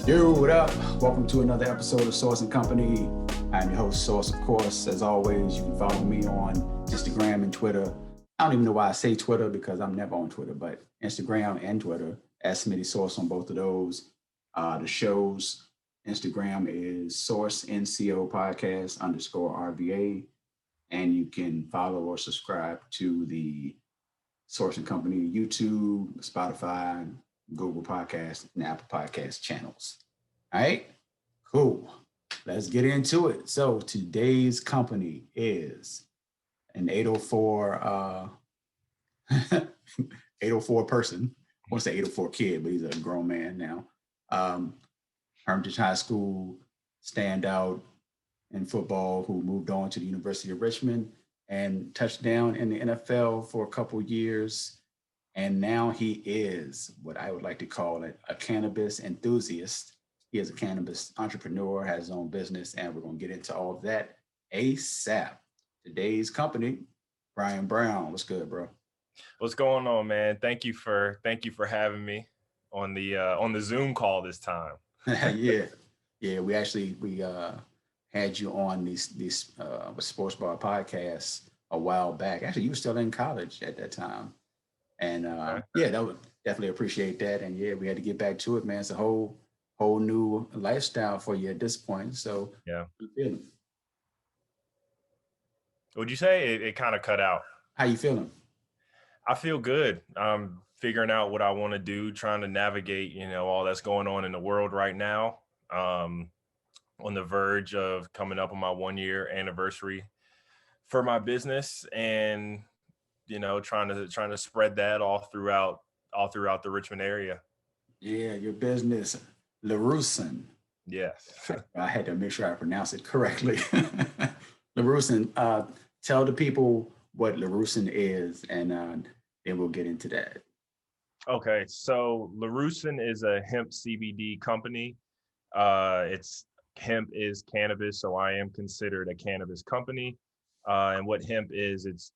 Yo, what up? Welcome to another episode of Source and Company. I'm your host, Source, of course. As always, you can follow me on Instagram and Twitter. I don't even know why I say Twitter because I'm never on Twitter, but Instagram and Twitter, at Smitty Source on both of those. The show's Instagram is Source NCO Podcast _RVA. And you can follow or subscribe to the Source and Company YouTube, Spotify, Google Podcast, and Apple Podcast channels. All right, cool. Let's get into it. So today's company is an 804 804 person. I want to say 804 kid, but he's a grown man now. Hermitage High School standout in football who moved on to the University of Richmond and touched down in the NFL for a couple years. And now he is what I would like to call it, a cannabis enthusiast. He is a cannabis entrepreneur, has his own business, and we're going to get into all of that ASAP. Today's company, Brian Brown. What's good, bro? What's going on, man? Thank you for having me on the Zoom call this time. Yeah. We had you on these Sports Bar podcasts a while back. Actually, you were still in college at that time. And that would definitely appreciate that. And yeah, we had to get back to it, man. It's a whole new lifestyle for you at this point. So yeah. How you feeling? What'd you say? It kind of cut out. How you feeling? I feel good. I'm figuring out what I want to do, trying to navigate, all that's going on in the world right now. On the verge of coming up on my 1-year anniversary for my business, and trying to spread that all throughout the Richmond area. Yeah, your business, Laruesson. Yes. I had to make sure I pronounce it correctly. Laruesson, tell the people what Laruesson is, and then we'll get into that. Okay, so Laruesson is a hemp CBD company. It's hemp is cannabis, so I am considered a cannabis company. And what hemp is, it's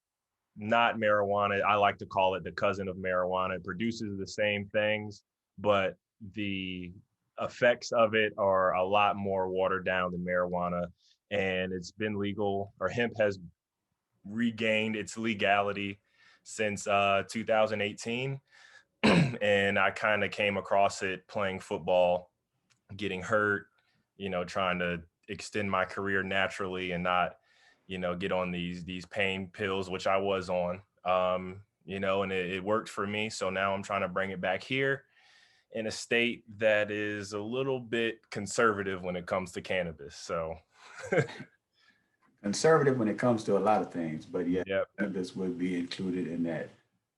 not marijuana. I like to call it the cousin of marijuana. It produces the same things, but the effects of it are a lot more watered down than marijuana. And it's been legal, or hemp has regained its legality since 2018. And I kind of came across it playing football, getting hurt, trying to extend my career naturally and not get on these pain pills, which I was on, and it worked for me. So now I'm trying to bring it back here in a state that is a little bit conservative when it comes to cannabis. So conservative when it comes to a lot of things, but yeah, yep. Cannabis would be included in that.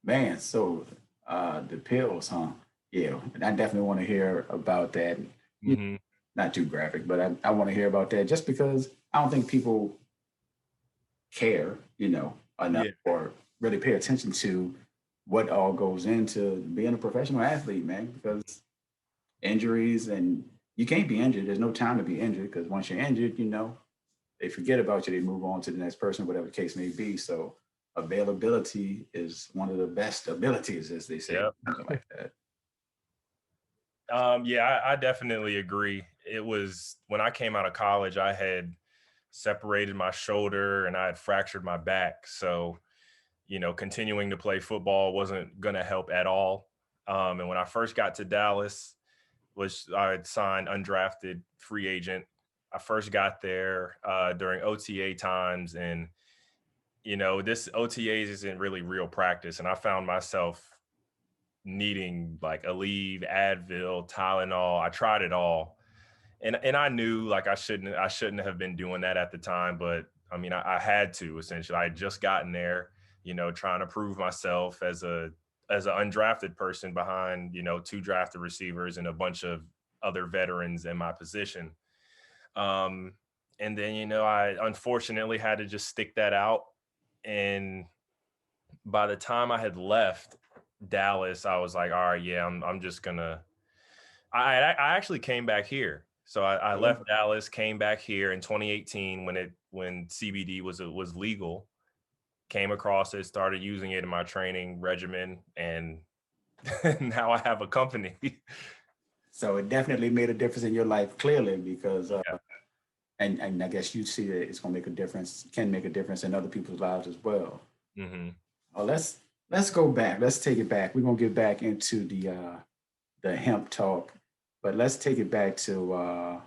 Man, so the pills, huh? Yeah, and I definitely want to hear about that. Mm-hmm. Not too graphic, but I want to hear about that just because I don't think people care, enough or really pay attention to what all goes into being a professional athlete, man, because injuries, and you can't be injured. There's no time to be injured because once you're injured, they forget about you. They move on to the next person, whatever the case may be. So availability is one of the best abilities, as they say, something like that. I definitely agree. It was when I came out of college, I had separated my shoulder and I had fractured my back. So, continuing to play football wasn't going to help at all. And when I first got to Dallas, which I had signed undrafted free agent, I first got there during OTA times. And, this OTAs isn't really real practice. And I found myself needing like Aleve, Advil, Tylenol. I tried it all. And I knew like I shouldn't have been doing that at the time, but I mean, I had to. Essentially, I had just gotten there, trying to prove myself as an undrafted person behind, 2 drafted receivers and a bunch of other veterans in my position. And then, I unfortunately had to just stick that out. And by the time I had left Dallas, I was like, all right, yeah, I'm just gonna. I actually came back here. So I left Dallas, came back here in 2018 when CBD was legal, came across it, started using it in my training regimen, and now I have a company. So it definitely made a difference in your life, clearly, because Yeah. and I guess you see that it's going to make a difference, can make a difference in other people's lives as well. Hmm. Well, let's go back. Let's take it back. We're gonna get back into the hemp talk, but let's take it back to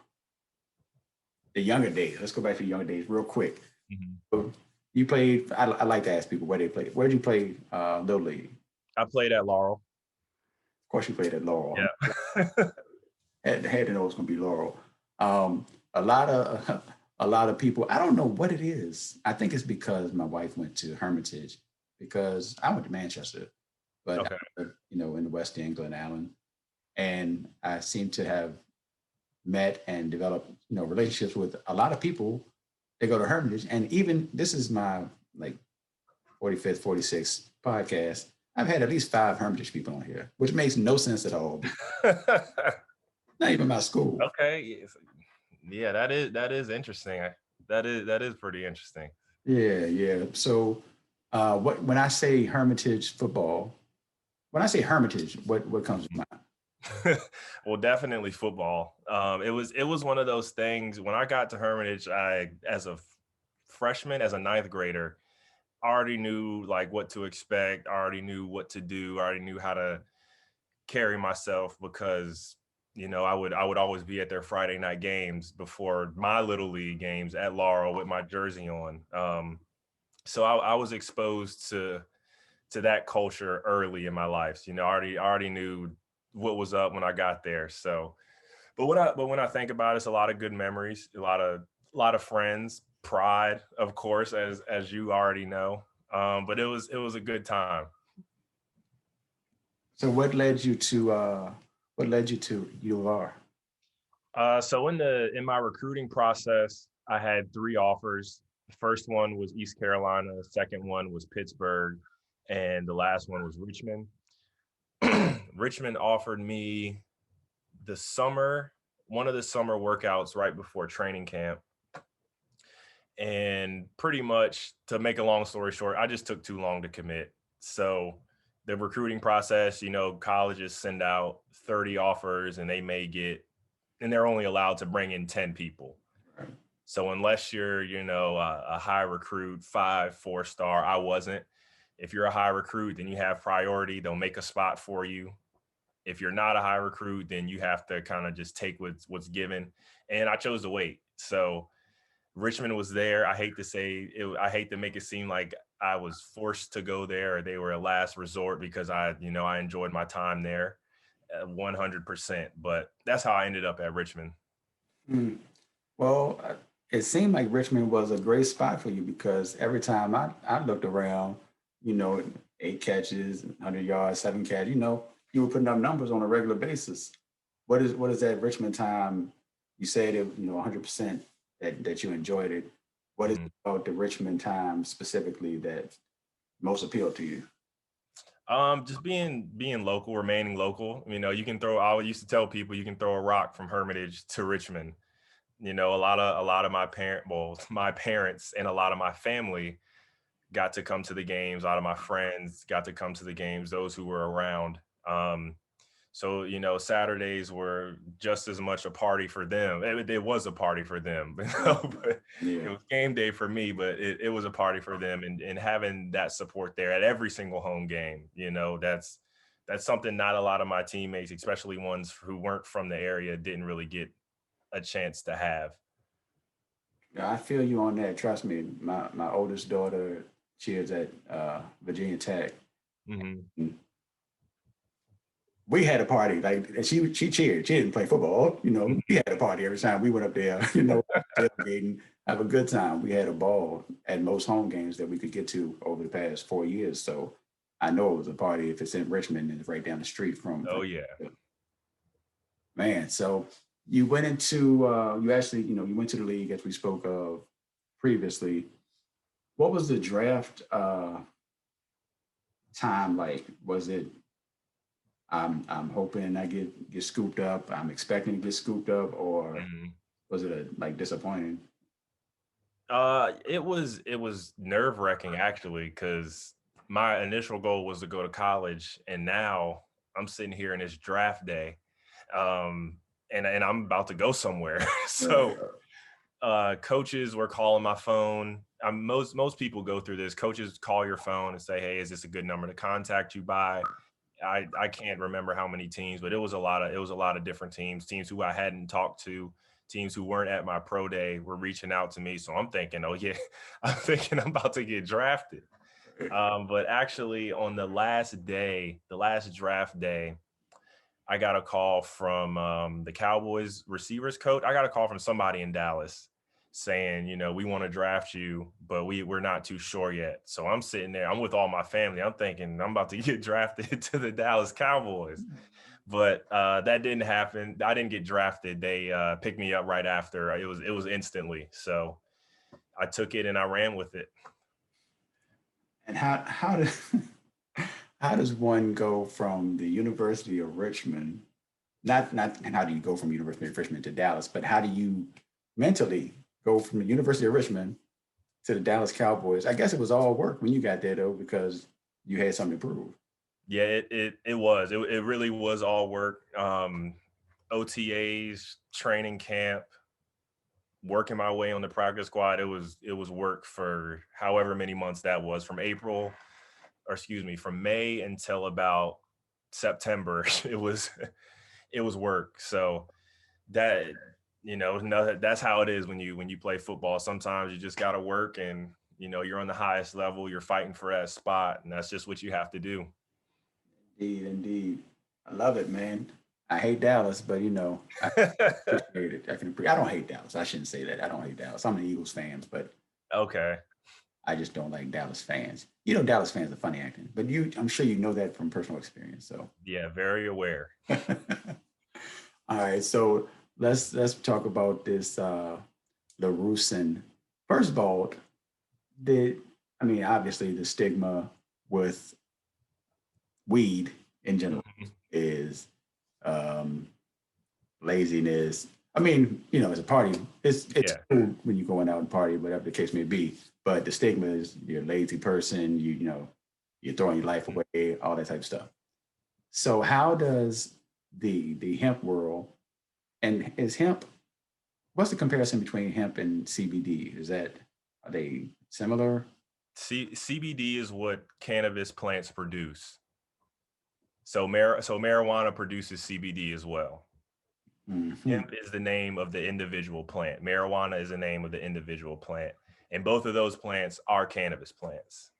the younger days. Let's go back to the younger days real quick. Hmm. So you played. I like to ask people where they played. Where did you play Little League? I played at Laurel. Of course, you played at Laurel. Yeah. Had to know it was gonna be Laurel. Um, a lot of a lot of people. I don't know what it is. I think it's because my wife went to Hermitage because I went to Manchester, but Okay. in the West End, Glen Allen, and I seem to have met and developed relationships with a lot of people. They go to Hermitage, and even this is my like 45th, 46th podcast. I've had at least 5 Hermitage people on here, which makes no sense at all. Not even my school. Okay. Yeah, that is interesting. That is pretty interesting. Yeah, yeah. So, what when I say Hermitage football, when I say Hermitage, what comes to mind? Well, definitely football. It was one of those things when I got to Hermitage, I as a freshman, as a ninth grader, I already knew like what to expect. I already knew what to do. I already knew how to carry myself because I would always be at their Friday night games before my little league games at Laurel with my jersey on. So I was exposed to that culture early in my life. I already knew what was up when I got there. So, but when I think about it, it's a lot of good memories, a lot of friends, pride, of course, as you already know. But it was a good time. So, what led you to U of R? So in my recruiting process, I had three offers. The first one was East Carolina, the second one was Pittsburgh, and the last one was Richmond. Richmond offered me the summer, one of the summer workouts right before training camp. And pretty much to make a long story short, I just took too long to commit. So the recruiting process, colleges send out 30 offers and and they're only allowed to bring in 10 people. So unless you're, a high recruit, 4-star, I wasn't. If you're a high recruit, then you have priority. They'll make a spot for you. If you're not a high recruit, then you have to kind of just take what's given. And I chose to wait. So Richmond was there. I hate to say it. I hate to make it seem like I was forced to go there or they were a last resort because I enjoyed my time there 100%. But that's how I ended up at Richmond. Hmm. Well, it seemed like Richmond was a great spot for you because every time I looked around, you know, 8 catches, 100 yards, 7 catches, you were putting up numbers on a regular basis. What is that Richmond time? You said it, 100% that you enjoyed it. What is Mhm. it about the Richmond time specifically that most appealed to you? Just being local, remaining local. You can throw. I always used to tell people you can throw a rock from Hermitage to Richmond. A lot of my parents and a lot of my family got to come to the games. A lot of my friends got to come to the games. Those who were around. So Saturdays were just as much a party for them. It was a party for them, but it Yeah. was game day for me. But it was a party for them, and having that support there at every single home game, that's something not a lot of my teammates, especially ones who weren't from the area, didn't really get a chance to have. Yeah, I feel you on that. Trust me, my oldest daughter, she is at Virginia Tech. Hmm. We had a party, like, and she cheered. She didn't play football, We had a party every time we went up there, tailgating, have a good time. We had a ball at most home games that we could get to over the past 4 years. So I know it was a party if it's in Richmond and it's right down the street from Oh yeah. man. So you went into you actually, you went to the league as we spoke of previously. What was the draft time like? Was it I'm hoping I get scooped up. I'm expecting to get scooped up, or Mhm. was it like disappointing? It was nerve wracking actually because my initial goal was to go to college, and now I'm sitting here in this draft day. And I'm about to go somewhere. Right. So coaches were calling my phone. Most people go through this. Coaches call your phone and say, "Hey, is this a good number to contact you by?" I can't remember how many teams, but it was a lot of different teams. Teams who I hadn't talked to, teams who weren't at my pro day were reaching out to me. So I'm thinking, oh yeah, I'm thinking I'm about to get drafted. But actually, on the last day, the last draft day, I got a call from the Cowboys receivers coach. I got a call from somebody in Dallas saying, we want to draft you, but we're not too sure yet. So I'm sitting there, I'm with all my family. I'm thinking I'm about to get drafted to the Dallas Cowboys. But that didn't happen. I didn't get drafted. They picked me up right after. It was instantly. So I took it and I ran with it. And how does one go from the University of Richmond? Not how do you go from University of Richmond to Dallas, but how do you mentally go from the University of Richmond to the Dallas Cowboys? I guess it was all work when you got there though, because you had something to prove. Yeah, it really was all work. OTAs, training camp, working my way on the practice squad. It was work for however many months that was, from May until about September. It was work. So that no, that's how it is when you play football. Sometimes you just got to work, and you're on the highest level, you're fighting for that spot, and that's just what you have to do. Indeed, indeed. I love it, man. I hate Dallas, but I appreciate it. I don't hate Dallas. I shouldn't say that. I don't hate Dallas. I'm an Eagles fan, but Okay. I just don't like Dallas fans. Dallas fans are funny acting, but I'm sure you know that from personal experience. So, Yeah, very aware. all right. So let's talk about this Laruesson. First of all, obviously the stigma with weed in general Mhm. is um, laziness. It's a party. It's Yeah. cool when you're going out and party, whatever the case may be. But the stigma is you're a lazy person. You're throwing your life away, all that type of stuff. So how does the hemp world and is hemp? What's the comparison between hemp and CBD? Are they similar? CBD is what cannabis plants produce. So marijuana produces CBD as well. Hmm. Hemp is the name of the individual plant. Marijuana is the name of the individual plant. And both of those plants are cannabis plants.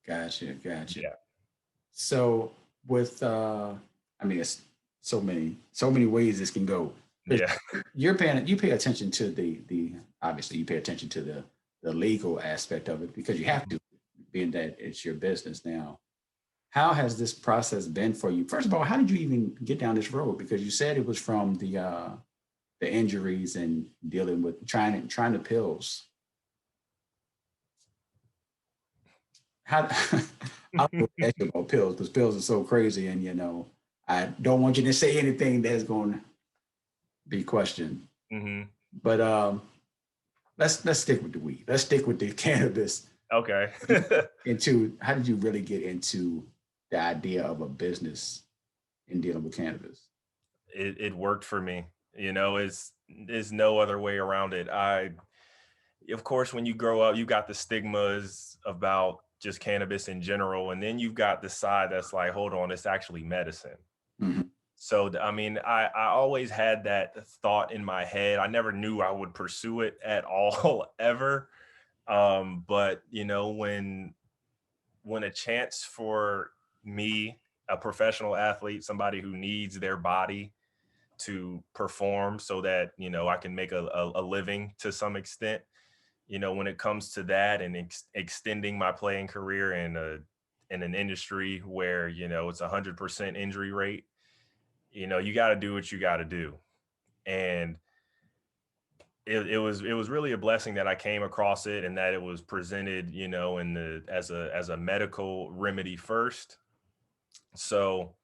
Gotcha, gotcha. Yeah. So with it's so many ways this can go. 'Cause Yeah. you pay attention to the obviously you pay attention to the legal aspect of it because you have to, being that it's your business now. How has this process been for you? First of all, how did you even get down this road? Because you said it was from the injuries and dealing with trying the pills. How I don't ask you about pills because pills are so crazy, and I don't want you to say anything that's going to be questioned. Hmm. But let's stick with the weed. Let's stick with the cannabis. Okay. Into how did you really get into the idea of a business in dealing with cannabis? It worked for me. It's no other way around it. Of course, when you grow up, you got the stigmas about just cannabis in general, and then you've got the side that's like, hold on, it's actually medicine. Mhm. So I always had that thought in my head. I never knew I would pursue it at all ever. But when a chance for me, a professional athlete, somebody who needs their body to perform so that I can make a living to some extent, when it comes to that and extending my playing career in an industry where it's 100% injury rate, you got to do what you got to do. And it was really a blessing that I came across it and that it was presented in the as a medical remedy first. So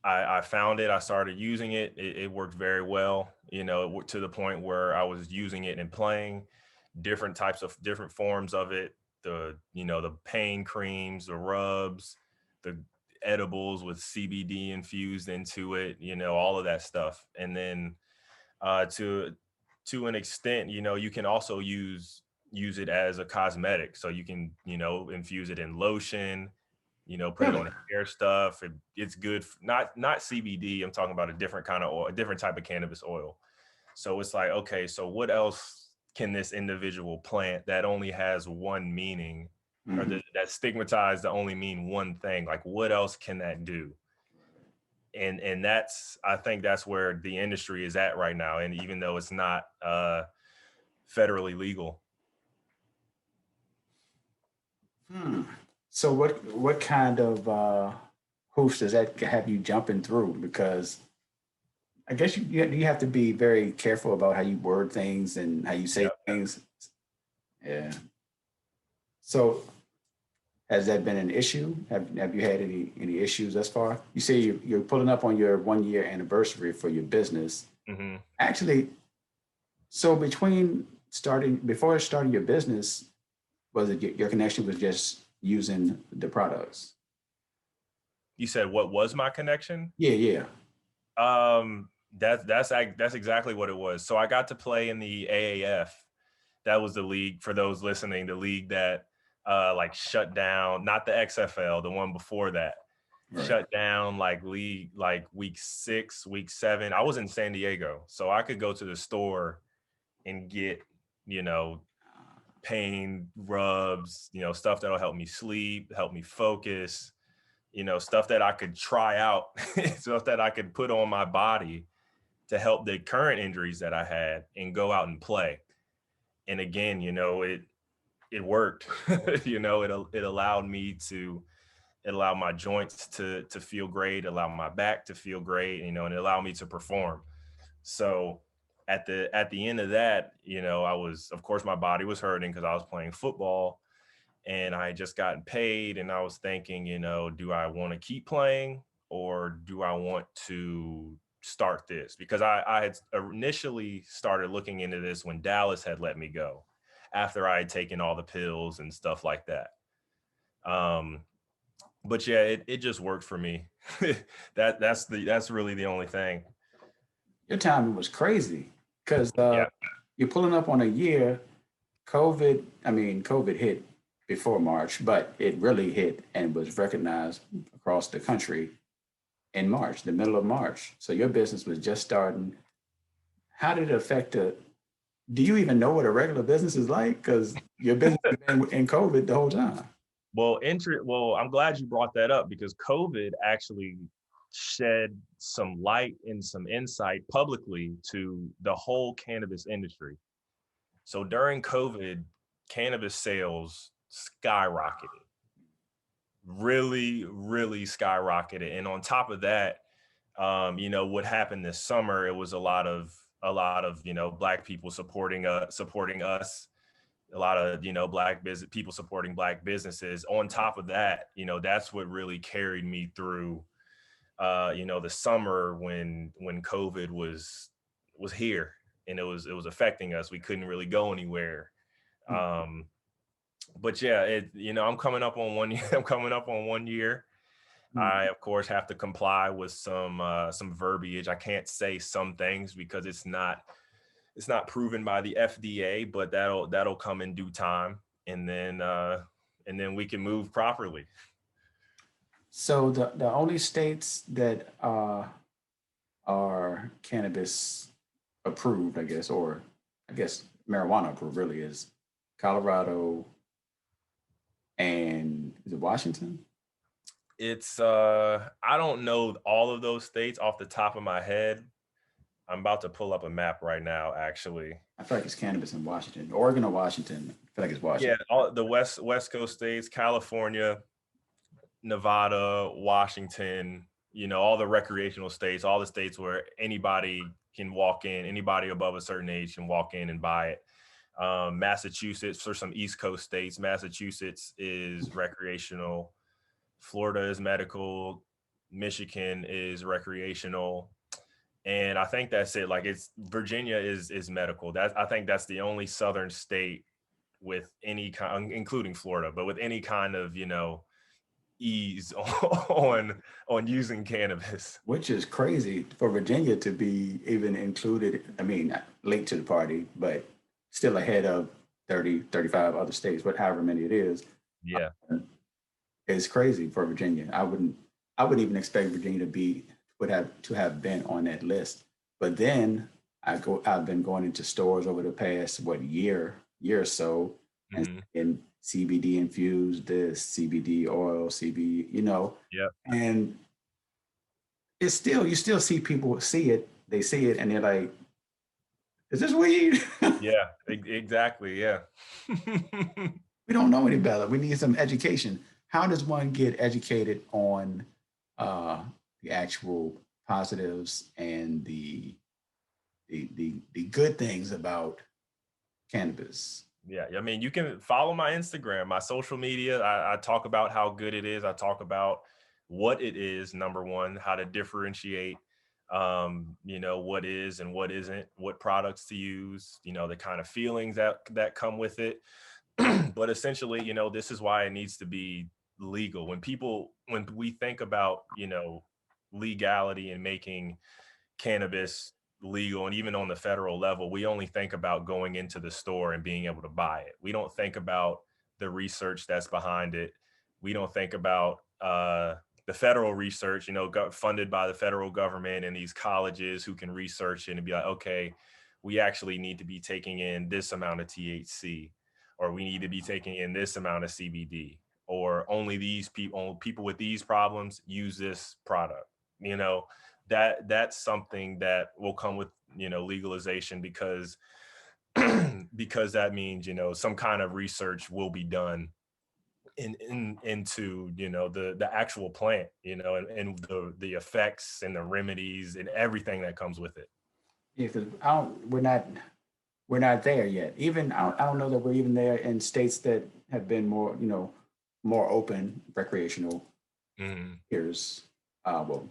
I found it. I started using it. It worked very well, to the point where I was using it and playing different forms of it. The pain creams, the rubs, the edibles with CBD infused into it, all of that stuff. And then to an extent, you can also use it as a cosmetic. So you can, infuse it in lotion, put it Really? on hair stuff. It's good. Not CBD. I'm talking about a different kind of oil, a different type of cannabis oil. So it's like, okay, so what else can this individual plant that only has one meaning, or Mhm. that stigmatized to only mean one thing? Like, what else can that do? And I think that's where the industry is at right now. And even though it's not federally legal. Hmm. So what kind of hoops does that have you jumping through? Because I guess you have to be very careful about how you word things and how you say Yep. things. Yeah. So has that been an issue? Have you had any issues thus far? You say you're pulling up on your 1 year anniversary for your business. Hmm. Actually, so before starting your business, was it your connection was just using the products? You said what was my connection? Yeah, yeah. That's exactly what it was. So I got to play in the AAF. That was the league, for those listening, the league that like shut down, not the XFL, the one before that. Right. Shut down like league like week 6, week 7. I was in San Diego, so I could go to the store and get, you know, pain rubs, stuff that'll help me sleep, help me focus, stuff that I could try out, stuff that I could put on my body to help the current injuries that I had and go out and play. And again, it worked. It allowed me to it allowed my joints to feel great, allow my back to feel great, and it allowed me to perform. So at the end of that, I was, of course, my body was hurting because I was playing football and I had just gotten paid, and I was thinking, do I want to keep playing or do I want to start this? Because I had initially started looking into this when Dallas had let me go after I had taken all the pills and stuff like that. But yeah, it just worked for me. That's really the only thing. Your timing was crazy because Yeah. you're pulling up on a year. COVID hit before March, but it really hit and was recognized across the country in March, the middle of March. So your business was just starting. How did it affect the? Do you even know what a regular business is like? Because your business has been in COVID the whole time. Well, I'm glad you brought that up because COVID actually shed some light and some insight publicly to the whole cannabis industry. So during COVID, cannabis sales skyrocketed, really, really skyrocketed. And on top of that, what happened this summer, it was a lot of black people supporting us, a lot of black business people supporting black businesses. On top of that, that's what really carried me through the summer when COVID was here, and it was affecting us. We couldn't really go anywhere. um but yeah, I'm coming up on 1 year. I'm coming up on 1 year. I, of course, have to comply with some verbiage. I can't say some things because it's not proven by the FDA, but that'll come in due time, and then we can move properly. So the only states that are cannabis approved, I guess, or I guess marijuana approved really is Colorado and is it Washington? It's I don't know all of those states off the top of my head. I'm about to pull up a map right now, actually. I feel like it's cannabis in Washington, Oregon or Washington. I feel like it's Yeah, Washington. all the West Coast states, California, Nevada, Washington, all the recreational states, all the states where anybody can walk in, anybody above a certain age can walk in and buy it. Massachusetts, for some East Coast states, Massachusetts is recreational. Florida is medical. Michigan is recreational. And I think that's it. Like, it's Virginia is medical. I think that's the only southern state with any kind, including Florida, but with any kind of, ease on using cannabis. Which is crazy for Virginia to be even included. I mean, late to the party, but still ahead of 30, 35 other states, but however many it is. Yeah. It's crazy for Virginia. I wouldn't even expect Virginia to have been on that list. But then I've been going into stores over the past year or so, and Hmm. in CBD infused this, CBD oil, CBD, Yep. and it's still you still see people they see it and they're like, is this weed? Yeah. Exactly. Yeah. We don't know any better. We need some education. How does one get educated on uh, the actual positives and the good things about cannabis? Yeah, I mean, you can follow my Instagram, my social media. I talk about how good it is. I talk about what it is, number one, how to differentiate, what is and what isn't, what products to use, the kind of feelings that come with it. But essentially, this is why it needs to be legal. When we think about, legality and making cannabis legal, and even on the federal level, we only think about going into the store and being able to buy it. We don't think about the research that's behind it. We don't think about the federal research, funded by the federal government and these colleges who can research it and be like, okay, we actually need to be taking in this amount of THC, or we need to be taking in this amount of CBD, or only people with these problems use this product. You know, that's something that will come with legalization, because because that means some kind of research will be done into the actual plant, and the effects and the remedies and everything that comes with it. Yeah, because we're not there yet. Even I don't know that we're even there in states that have been more open recreational Hmm. years. Well,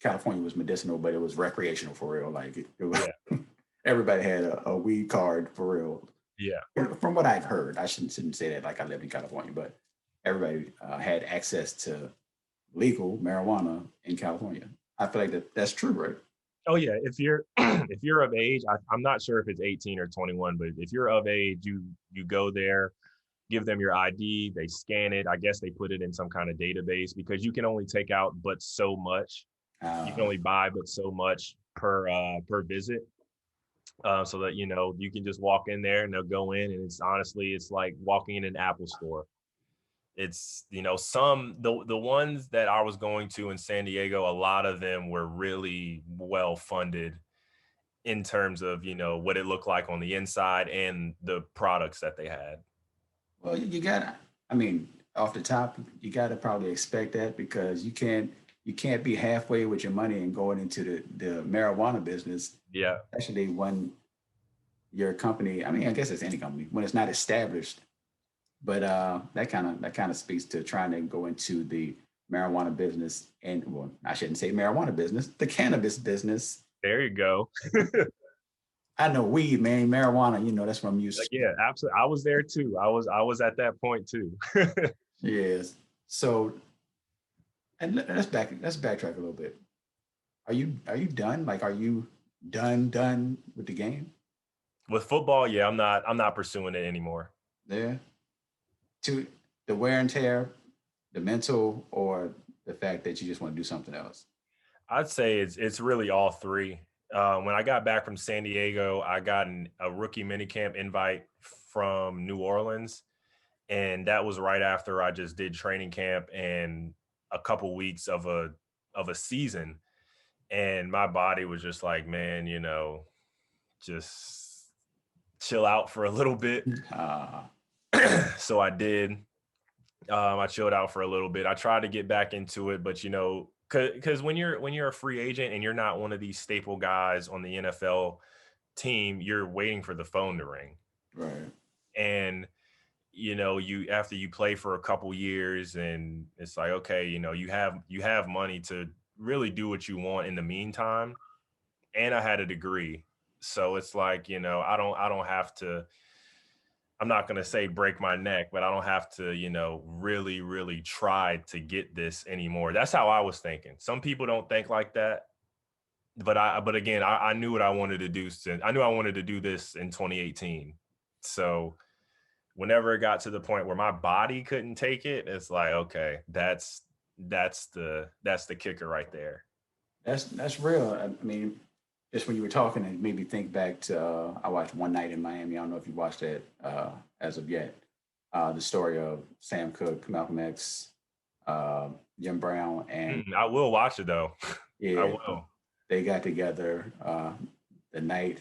California was medicinal, but it was recreational for real. Like it was, Yeah. everybody had a weed card for real. Yeah. From what I've heard, I shouldn't say that like I lived in California, but everybody had access to legal marijuana in California. I feel like that's true, right? Oh yeah, if you're if you're of age, I'm not sure if it's 18 or 21, but if you're of age, you go there, give them your ID, they scan it. I guess they put it in some kind of database, because you can only take out but so much. You can Uh, only buy but so much per visit. So that you can just walk in there and they'll go in, and it's like walking in an Apple store. It's the ones that I was going to in San Diego, a lot of them were really well funded in terms of what it looked like on the inside and the products that they had. well, you got. I mean, off the top, you got to probably expect that because you can't be halfway with your money and going into the marijuana business, Yeah. especially when your company. I mean, I guess it's any company when it's not established. But that kind of speaks to trying to go into the marijuana business, and well, I shouldn't say marijuana business, the cannabis business. There you go. I know weed, man, marijuana. That's what I'm Like, used to. yeah, absolutely. I was there too. I was at that point too. Yes. So, and let's backtrack a little bit. Are you done? Like, are you done with the game? With football, yeah, I'm not pursuing it anymore. There to the wear and tear, the mental, or the fact that you just want to do something else. I'd say it's really all three. When I got back from San Diego, I got a rookie minicamp invite from New Orleans, and that was right after I just did training camp and a couple weeks of a season, and my body was just like, man, just chill out for a little bit. Uh, So I did. I chilled out for a little bit. I tried to get back into it, but because when you're a free agent and you're not one of these staple guys on the NFL team, you're waiting for the phone to ring. right. And you after you play for a couple years, and it's like, okay, you have money to really do what you want in the meantime. And I had a degree, so it's like, I don't have to. I'm not going to say break my neck, but I don't have to, really, really try to get this anymore. That's how I was thinking. Some people don't think like that. But again, I knew what I wanted to do. I knew I wanted to do this in 2018. So whenever it got to the point where my body couldn't take it, it's like, okay, that's the kicker right there. That's real. I mean, just when you were talking, it made me think back to I watched One Night in Miami. I don't know if you watched that as of yet. The story of Sam Cooke, Malcolm X, uh, Jim Brown, and I will watch it though. I yeah, will. they got together the night.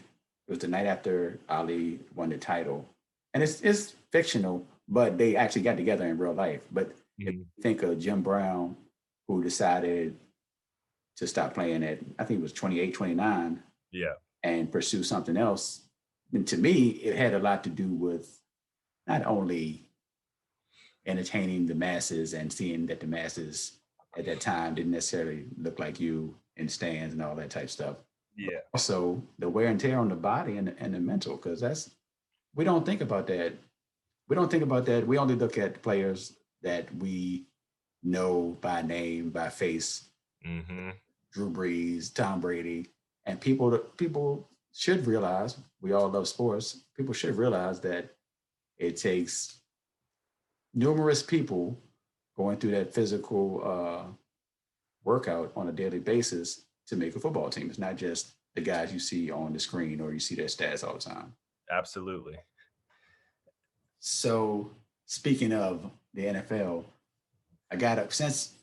It was the night after Ali won the title, and it's fictional, but they actually got together in real life. But if Mhm. you think of Jim Brown, who decided to stop playing at, I think it was 28, 29, Yeah. and pursue something else. And to me, it had a lot to do with not only entertaining the masses and seeing that the masses at that time didn't necessarily look like you in stands and all that type stuff. Yeah. Also, the wear and tear on the body and the mental, because we don't think about that. We don't think about that. We only look at players that we know by name, by face, Mm-hmm. Drew Brees, Tom Brady, and people should realize, we all love sports. People should realize that it takes numerous people going through that physical workout on a daily basis to make a football team. It's not just the guys you see on the screen or you see their stats all the time. Absolutely. So speaking of the NFL, I got up since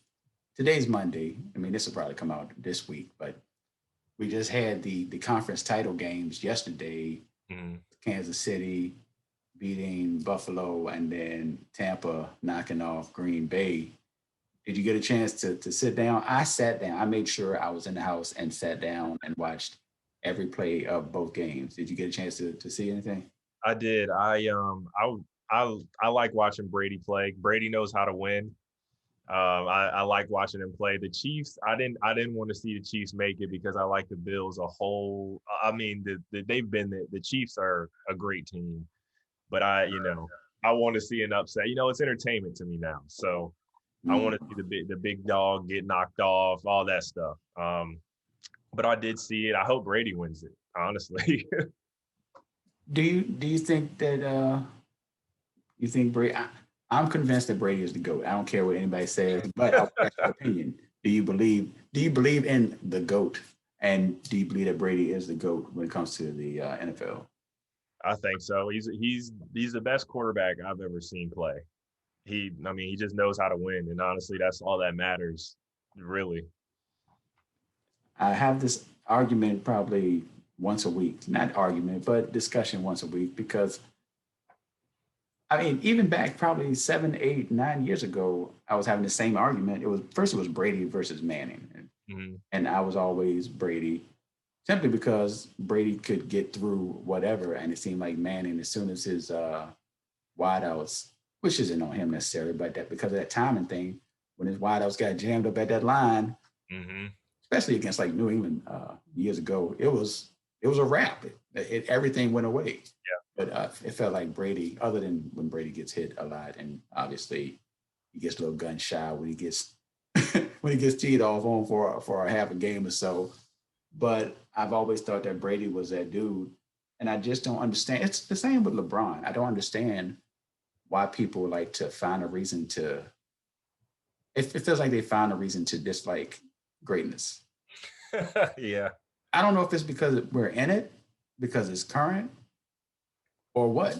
today's Monday. I mean, this will probably come out this week, but we just had the conference title games yesterday. Mm-hmm. Kansas City beating Buffalo, and then Tampa knocking off Green Bay. Did you get a chance to sit down? I sat down. I made sure I was in the house and sat down and watched every play of both games. Did you get a chance to see anything? I did. I like watching Brady play. Brady knows how to win. I like watching him play. The Chiefs, I didn't want to see the Chiefs make it because I like the Bills a whole. I mean, they've been the Chiefs are a great team, but I want to see an upset. It's entertainment to me now. So I want to Mm. see the big dog get knocked off, all that stuff. But I did see it. I hope Brady wins it, honestly. Do you think that you think Brady? I'm convinced that Brady is the goat. I don't care what anybody says, but I'll ask your opinion. Do you believe in the goat, and do you believe that Brady is the goat when it comes to the NFL? I think so. He's the best quarterback I've ever seen play. I mean, he just knows how to win, and honestly, that's all that matters, really. I have this argument probably once a week, not argument, but discussion once a week, because I mean, even back probably 7, 8, 9 years ago, I was having the same argument. It was Brady versus Manning, Hmm. and I was always Brady, simply because Brady could get through whatever, and it seemed like Manning, as soon as his wideouts, which isn't on him necessarily, but that because of that timing thing, when his wideouts got jammed up at that line, Hmm. especially against like New England years ago, it was a wrap. Everything went away. But it felt like Brady, other than when Brady gets hit a lot, and obviously he gets a little gun shy when he gets when he gets teed off on for a half a game or so. But I've always thought that Brady was that dude, and I just don't understand. It's the same with LeBron. I don't understand why people like to find a reason to. It feels like they found a reason to dislike greatness. Yeah. I don't know if it's because we're in it, because it's current, or what.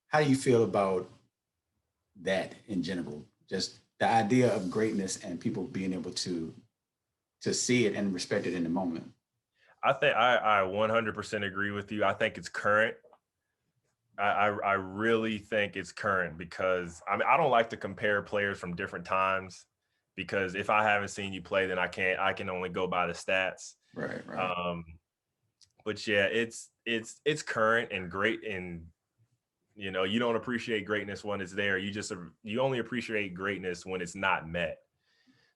How do you feel about that in general? Just the idea of greatness and people being able to see it and respect it in the moment. I think I 100% agree with you. I think it's current. I really think it's current because I mean I don't like to compare players from different times because if I haven't seen you play, then I can only go by the stats. Right, right. Um, but yeah, it's current and great, and you don't appreciate greatness when it's there. You only appreciate greatness when it's not met.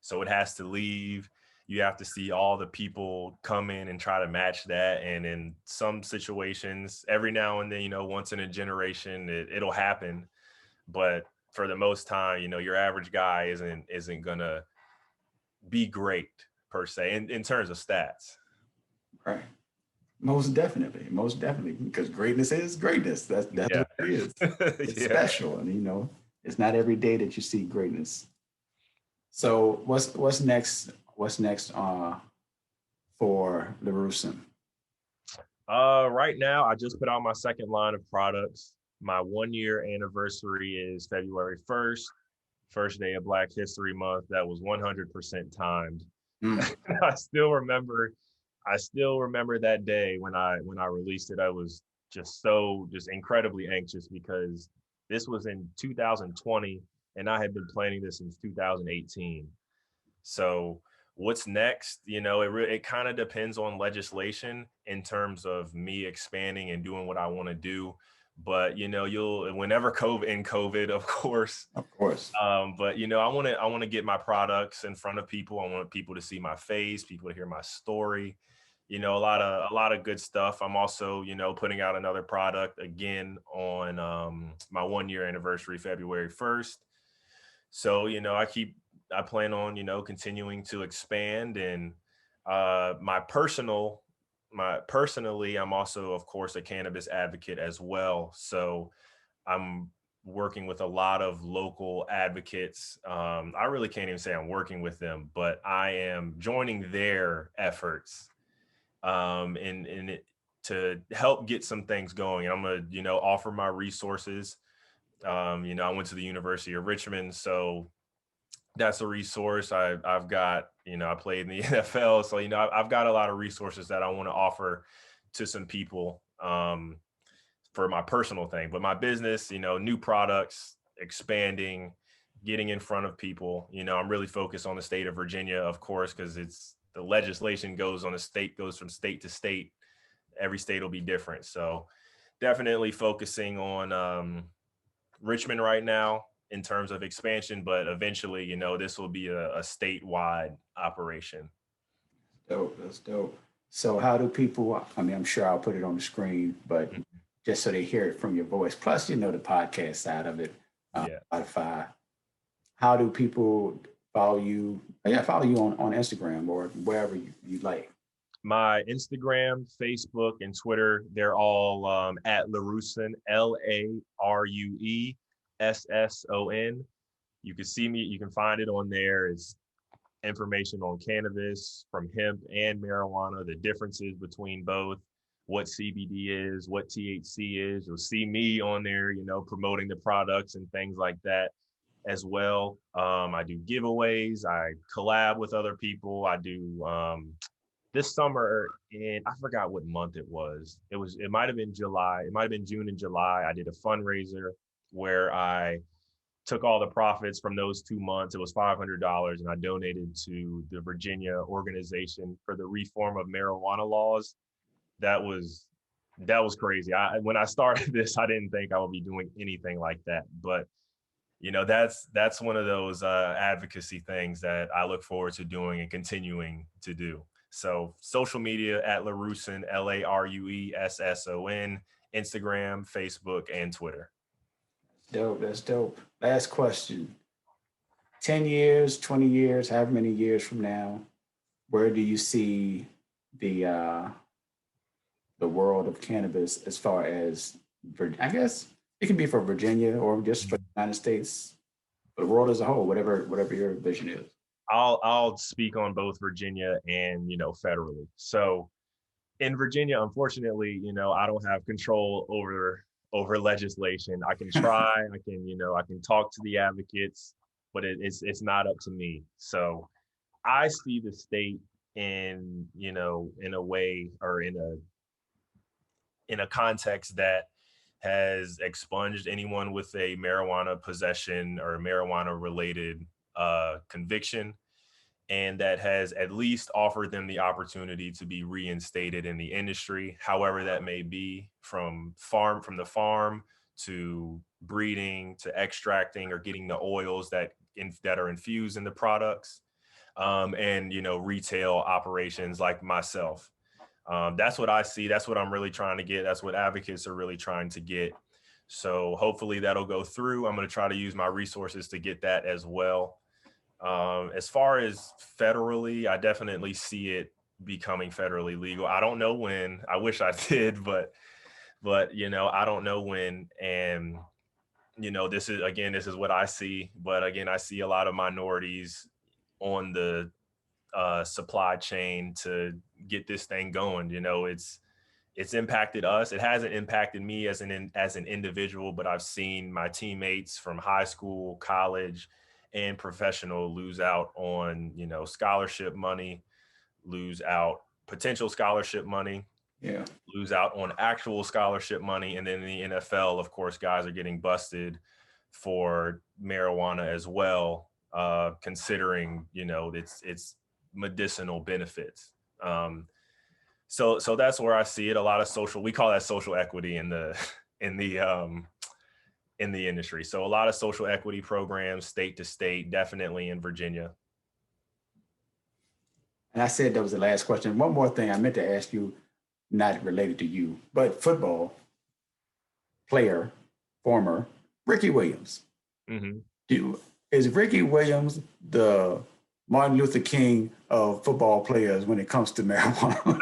So it has to leave. you have to see all the people come in and try to match that. And in some situations, every now and then, once in a generation, it'll happen. But for the most time, your average guy isn't gonna be great per se in terms of stats. Right. Most definitely, because greatness is greatness. That's Yeah. what it is. It's Yeah. special, and it's not every day that you see greatness. So what's next? What's next for Laruesson? Right now, I just put out my second line of products. My 1 year anniversary is February 1st, first day of Black History Month. That was 100% timed. Mm, I still remember that day when I released it. I was just incredibly anxious because this was in 2020 and I had been planning this since 2018. So what's next? It kind of depends on legislation in terms of me expanding and doing what I want to do. But you'll whenever COVID, of course. of course. But I want to get my products in front of people. I want people to see my face, people to hear my story. A lot of good stuff. I'm also putting out another product again on my 1 year anniversary, February 1st. So I plan on continuing to expand. And personally, I'm also, of course, a cannabis advocate as well. So I'm working with a lot of local advocates. I really can't even say I'm working with them, but I am joining their efforts in it to help get some things going. I'm gonna, offer my resources. I went to the University of Richmond, so that's a resource. I've got, I played in the NFL, so I've got a lot of resources that I want to offer to some people. For my personal thing, but my business, new products, expanding, getting in front of people. I'm really focused on the state of Virginia, of course, because it's the legislation goes from state to state. Every state will be different. So definitely focusing on Richmond right now in terms of expansion, but eventually, this will be a statewide operation. Dope. That's dope. So how do people? I mean, I'm sure I'll put it on the screen, but just so they hear it from your voice. Plus, the podcast side of it, Yeah. Spotify. How do people follow you? Yeah, follow you on Instagram or wherever you like. My Instagram, Facebook, and Twitter, they're all at Laruesson, Laruesson. You can see me, you can find it on there. It's information on cannabis from hemp and marijuana, the differences between both, what CBD is, what THC is. You'll see me on there, promoting the products and things like that as well. I do giveaways, I collab with other people. I do this summer, and I forgot what month it was. It might have been July. It might have been June and July. I did a fundraiser where I took all the profits from those 2 months. It was $500, and I donated to the Virginia Organization for the Reform of Marijuana Laws. That was crazy. When I started this, I didn't think I would be doing anything like that, but that's one of those advocacy things that I look forward to doing and continuing to do. So social media at Laruesson, Laruesson, Instagram, Facebook, and Twitter. Dope. That's dope. Last question. 10 years, 20 years, however many years from now, where do you see the uh, the world of cannabis as far as, I guess it can be for Virginia or just for the United States, the world as a whole, whatever your vision is. I'll speak on both Virginia and federally. So in Virginia, unfortunately, I don't have control over legislation. I can try, I can talk to the advocates, but it's not up to me. So I see the state in a way, or in a context that has expunged anyone with a marijuana possession or marijuana related conviction, and that has at least offered them the opportunity to be reinstated in the industry, however that may be, from the farm to breeding to extracting or getting the oils that are infused in the products. and, retail operations like myself. That's what I see. That's what I'm really trying to get. That's what advocates are really trying to get. So hopefully that'll go through. I'm going to try to use my resources to get that as well. As far as federally, I definitely see it becoming federally legal. I don't know when. I wish I did, but I don't know when. And this is what I see. But again, I see a lot of minorities on the supply chain to get this thing going. It's impacted us. It hasn't impacted me as an individual, but I've seen my teammates from high school, college, and professional lose out on, scholarship money, lose out potential scholarship money, Yeah. lose out on actual scholarship money. And then in the NFL, of course, guys are getting busted for marijuana as well, considering, it's medicinal benefits. So that's where I see it. A lot of we call that social equity in the in the industry. So a lot of social equity programs, state to state, definitely in Virginia. And I said that was the last question. One more thing I meant to ask you, not related to you, but football player, former Ricky Williams. Mm-hmm. Is Ricky Williams the Martin Luther King of football players when it comes to marijuana?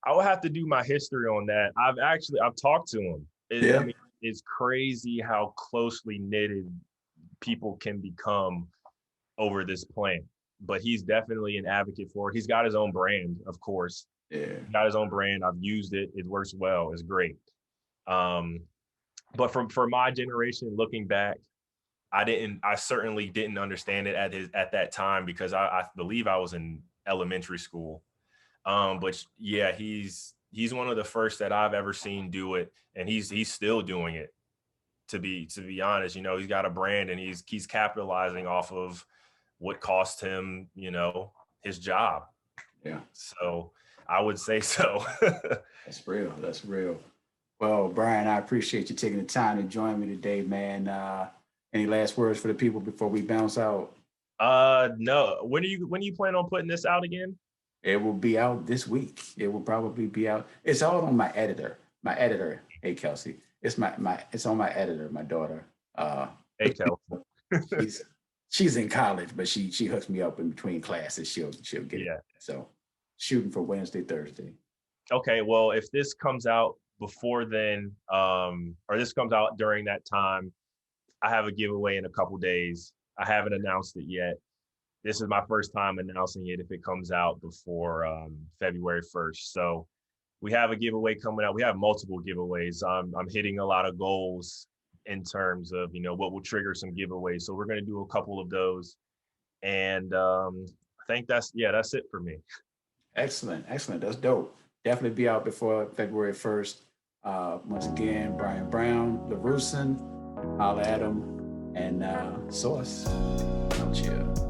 I will have to do my history on that. I've talked to him. Yeah. I mean, it's crazy how closely knitted people can become over this plant. But he's definitely an advocate for it. He's got his own brand, of course. Yeah. He's got his own brand. I've used it. It works well. It's great. But for my generation, looking back, I certainly didn't understand it at that time because I believe I was in elementary school. But yeah, he's one of the first that I've ever seen do it, and he's still doing it. To be honest, he's got a brand and he's capitalizing off of what cost him, his job. Yeah. So I would say so. That's real. That's real. Well, Brian, I appreciate you taking the time to join me today, man. Any last words for the people before we bounce out? No. When you plan on putting this out again? It will be out this week. It will probably be out. It's all on my editor. My editor, hey Kelsey. It's it's on my editor, my daughter. Hey Kelsey. she's in college, but she hooks me up in between classes. She'll get it. So shooting for Wednesday, Thursday. Okay, well, if this comes out before then, or this comes out during that time, I have a giveaway in a couple days. I haven't announced it yet. This is my first time announcing it if it comes out before February 1st. So we have a giveaway coming out. We have multiple giveaways. I'm hitting a lot of goals in terms of, what will trigger some giveaways. So we're going to do a couple of those. And I think that's it for me. Excellent. That's dope. Definitely be out before February 1st. Once again, Brian Brown, Laruesson, holla at him, and Sauce. Out here.